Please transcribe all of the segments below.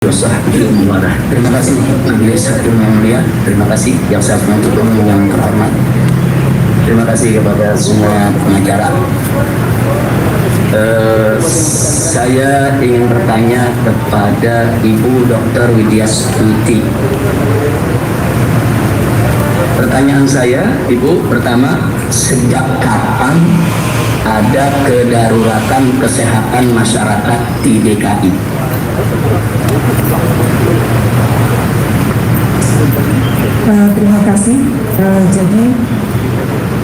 Terima kasih Majelis Hakim yang mulia, terima kasih Jaksa Penuntut Umum yang terhormat, terima kasih kepada semua pengacara. Saya ingin bertanya kepada Ibu Dr. Widyastuti. Pertanyaan saya, Ibu, pertama, sejak kapan ada kedaruratan kesehatan masyarakat di DKI? Terima kasih. Jadi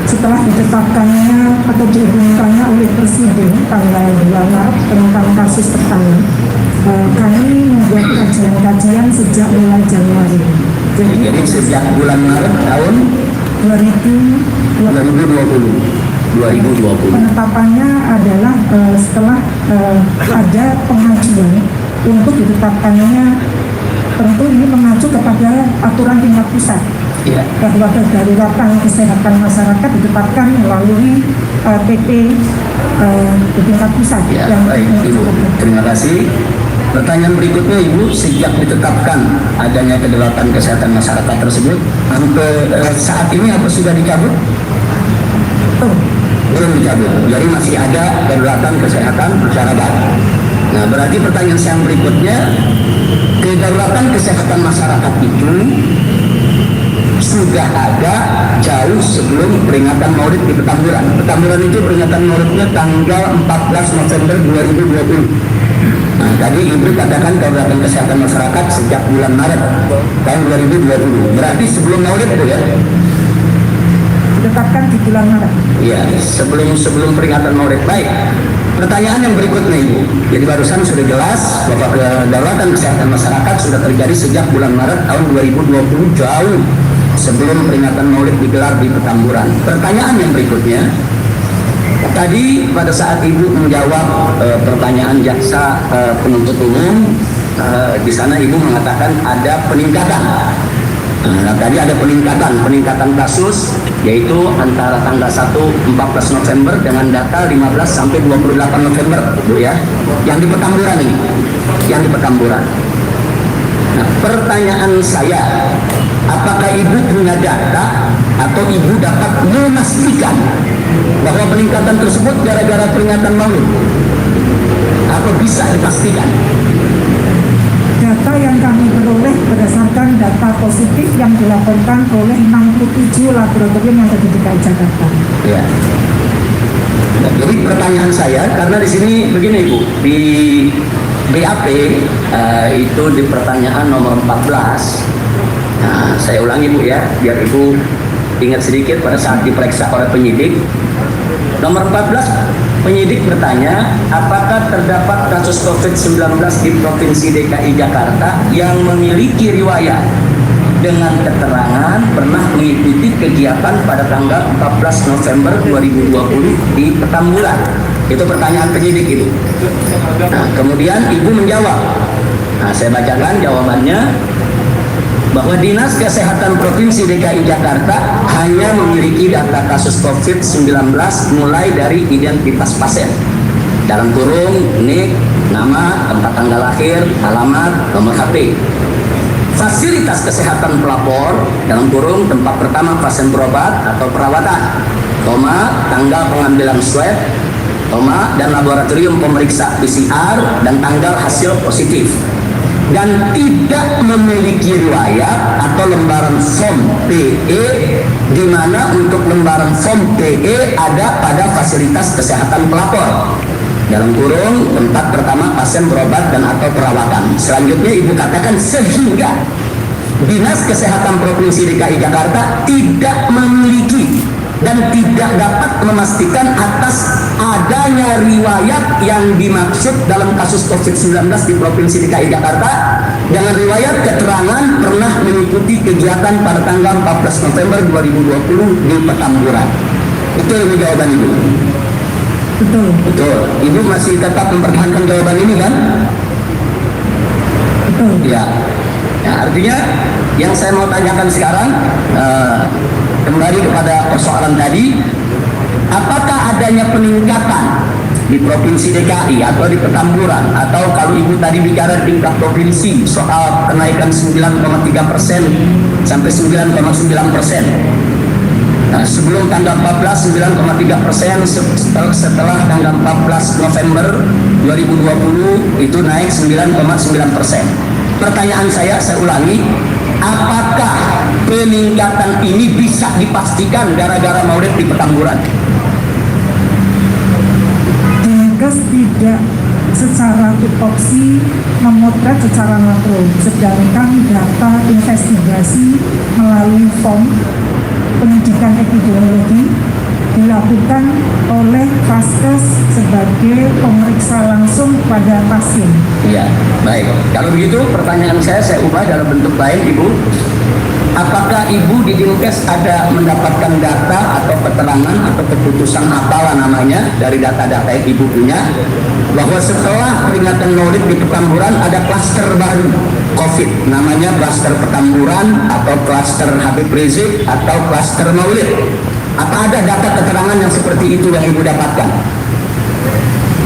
setelah ditetapkannya atau diumumkannya oleh Presiden tanggal 2 Maret tentang kasus pertama, kami membuat kajian-kajian sejak mulai Januari. Jadi sejak bulan Maret tahun 2020. Penetapannya adalah setelah ada pengajuan untuk ditetapkannya, tentu ini mengacu kepada aturan tingkat pusat. Ya. Bahwa kedaruratan kesehatan masyarakat ditetapkan melalui PP di tingkat pusat. Ya, baik Ibu, terima kasih. Pertanyaan berikutnya, Ibu, sejak ditetapkan adanya kedaruratan kesehatan masyarakat tersebut sampai saat ini apa sudah dicabut? Belum dicabut, jadi masih ada kedaruratan kesehatan masyarakat. Nah, berarti pertanyaan saya yang berikutnya, kedaruratan kesehatan masyarakat itu sudah ada jauh sebelum peringatan Maulid di Petamburan. Petamburan itu peringatan Maulidnya tanggal 14 November 2020. Nah, tadi Ibu katakan kedaruratan kesehatan masyarakat sejak bulan Maret tahun 2020. Berarti sebelum Maulid itu ya? Ditetapkan di bulan Maret. Iya, sebelum peringatan Maulid. Baik. Pertanyaan yang berikutnya, Ibu. Jadi barusan sudah jelas bahwa kedaruratan kesehatan masyarakat sudah terjadi sejak bulan Maret tahun 2020, jauh sebelum peringatan Maulid digelar di Petamburan. Pertanyaan yang berikutnya, tadi pada saat Ibu menjawab pertanyaan jaksa penuntut umum, di sana Ibu mengatakan ada peningkatan. Nah, tadi ada peningkatan kasus, yaitu antara tanggal 1 14 November dengan data 15 sampai 28 November, Bu ya. Yang di Petamburan ini, yang di Petamburan. Nah, pertanyaan saya, apakah Ibu punya data atau Ibu dapat memastikan bahwa peningkatan tersebut gara-gara peringatan Maulid? Apa bisa dipastikan? Data yang kami peroleh berdasarkan data positif yang dilaporkan oleh 67 laboratorium yang ada di DKI Jakarta. Ya. Nah, jadi pertanyaan saya, karena di sini begini Ibu, di BAP itu di pertanyaan nomor 14. Nah, saya ulangi Bu ya, biar Ibu ingat sedikit pada saat diperiksa oleh penyidik. Nomor 14, penyidik bertanya, apakah terdapat kasus COVID-19 di Provinsi DKI Jakarta yang memiliki riwayat dengan keterangan pernah mengikuti kegiatan pada tanggal 14 November 2020 di Petamburan. Itu pertanyaan penyidik itu. Nah, kemudian Ibu menjawab. Nah, saya bacakan jawabannya, bahwa Dinas Kesehatan Provinsi DKI Jakarta hanya memiliki data kasus COVID-19 mulai dari identitas pasien. Dalam kurung, NIK, nama, tempat tanggal lahir, alamat, nomor HP. Fasilitas kesehatan pelapor, dalam kurung, tempat pertama pasien berobat atau perawatan, tanggal pengambilan swab, dan laboratorium pemeriksa PCR dan tanggal hasil positif. Dan tidak memiliki riwayat atau lembaran form PE, di mana untuk lembaran form PE ada pada fasilitas kesehatan pelapor. Dalam kurung, tempat pertama pasien berobat dan atau perawatan. Selanjutnya Ibu katakan sehingga Dinas Kesehatan Provinsi DKI Jakarta tidak memiliki dan tidak dapat memastikan atas adanya riwayat yang dimaksud dalam kasus COVID-19 di Provinsi DKI Jakarta dengan riwayat keterangan pernah mengikuti kegiatan pada tanggal 14 November 2020 di Petamburan. Itu jawaban Ibu. Betul. Betul. Ibu masih tetap mempertahankan jawaban ini kan? Betul. Ya. Ya, artinya yang saya mau tanyakan sekarang, kembali kepada persoalan tadi, apakah adanya peningkatan di Provinsi DKI atau di Petamburan, atau kalau Ibu tadi bicara di tingkat provinsi soal kenaikan 9,3% sampai 9,9%. Nah, sebelum tanggal 14 9,3%, setelah tanggal 14 November 2020 itu naik 9,9%. Pertanyaan saya ulangi, apakah peningkatan ini bisa dipastikan gara-gara Maulid di Petamburan? Dinkes tidak secara tupoksi memotret secara makro, sedangkan data investigasi melalui form pendidikan epidemiologi dilakukan oleh Vaskes sebagai pemeriksa langsung pada pasien. Iya, baik. Kalau begitu pertanyaan saya ubah dalam bentuk lain, Ibu. Apakah Ibu di Dinkes ada mendapatkan data atau keterangan atau keputusan apalah namanya dari data-data yang Ibu punya, bahwa setelah peringatan Maulid di Petamburan ada klaster baru COVID, namanya klaster Petamburan atau klaster Habib Rizik atau klaster Maulid? Apa ada data keterangan yang seperti itu yang Ibu dapatkan?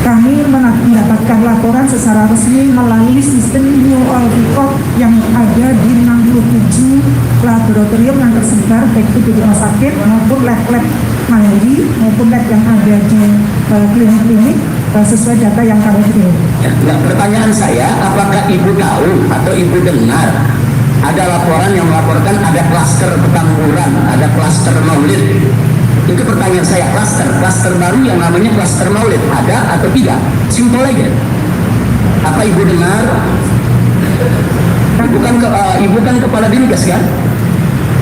Kami mendapatkan laporan secara resmi melalui sistem New All Record yang ada di 67 laboratorium yang tersebar baik itu di rumah sakit maupun lab-lab mandiri maupun lab yang ada di klinik-klinik sesuai data yang kami terima. Nah, pertanyaan saya, apakah Ibu tahu atau Ibu dengar ada laporan yang melaporkan ada klaster Petamburan, ada klaster Maulid? Itu pertanyaan saya, klaster baru yang namanya klaster Maulid ada atau tidak? Simpel aja. Apa Ibu dengar? Ibu kan kepala Dinkes kan?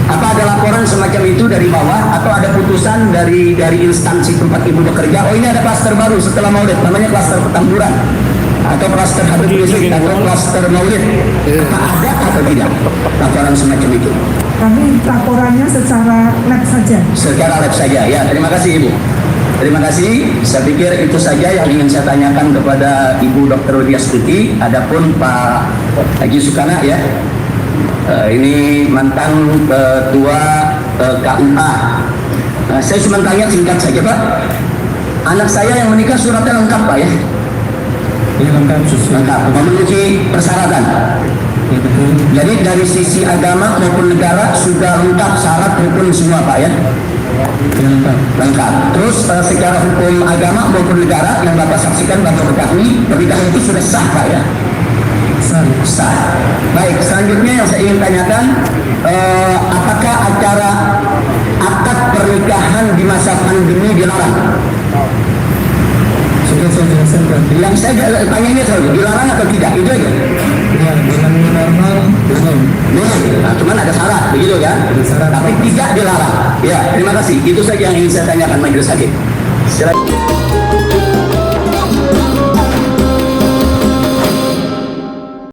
Apa ada laporan semacam itu dari bawah atau ada putusan dari instansi tempat Ibu bekerja? Oh, ini ada klaster baru setelah Maulid, namanya klaster Petamburan atau klaster Habib Rizik atau klaster Maulid. Apa ada atau tidak laporan semacam itu? Kami laporannya secara lab saja. Secara lab saja, ya. Terima kasih Ibu. Terima kasih. Saya pikir itu saja yang ingin saya tanyakan kepada Ibu Dr. Widya Stuti. Adapun Pak Haji Sukana, ya, ini mantan ketua KUA. Saya cuma tanya singkat saja, Pak. Anak saya yang menikah suratnya lengkap, Pak, ya? Ya, lengkap. Memenuhi persyaratan. Ya, betul. Jadi dari sisi agama maupun negara sudah lengkap syarat rukun semua, Pak, ya? Ya, Lengkap. Terus secara hukum agama maupun negara yang Bapak saksikan, Bapak ketahui, pernikahan itu sudah sah, Pak, ya? Sah. Baik, selanjutnya yang saya ingin tanyakan, apakah acara akad pernikahan di masa pandemi dilarang? Sudah saya jelaskan, Pak. Yang saya tanya ini selalu, dilarang atau tidak? Itu aja. Ya, dengan normal belum. Boleh. Nah, cuman ada syarat, begitu kan? Ada syarat. Tapi tidak dilarang. Ya, terima kasih. Itu saja yang ingin saya tanyakan Majelis Hakim.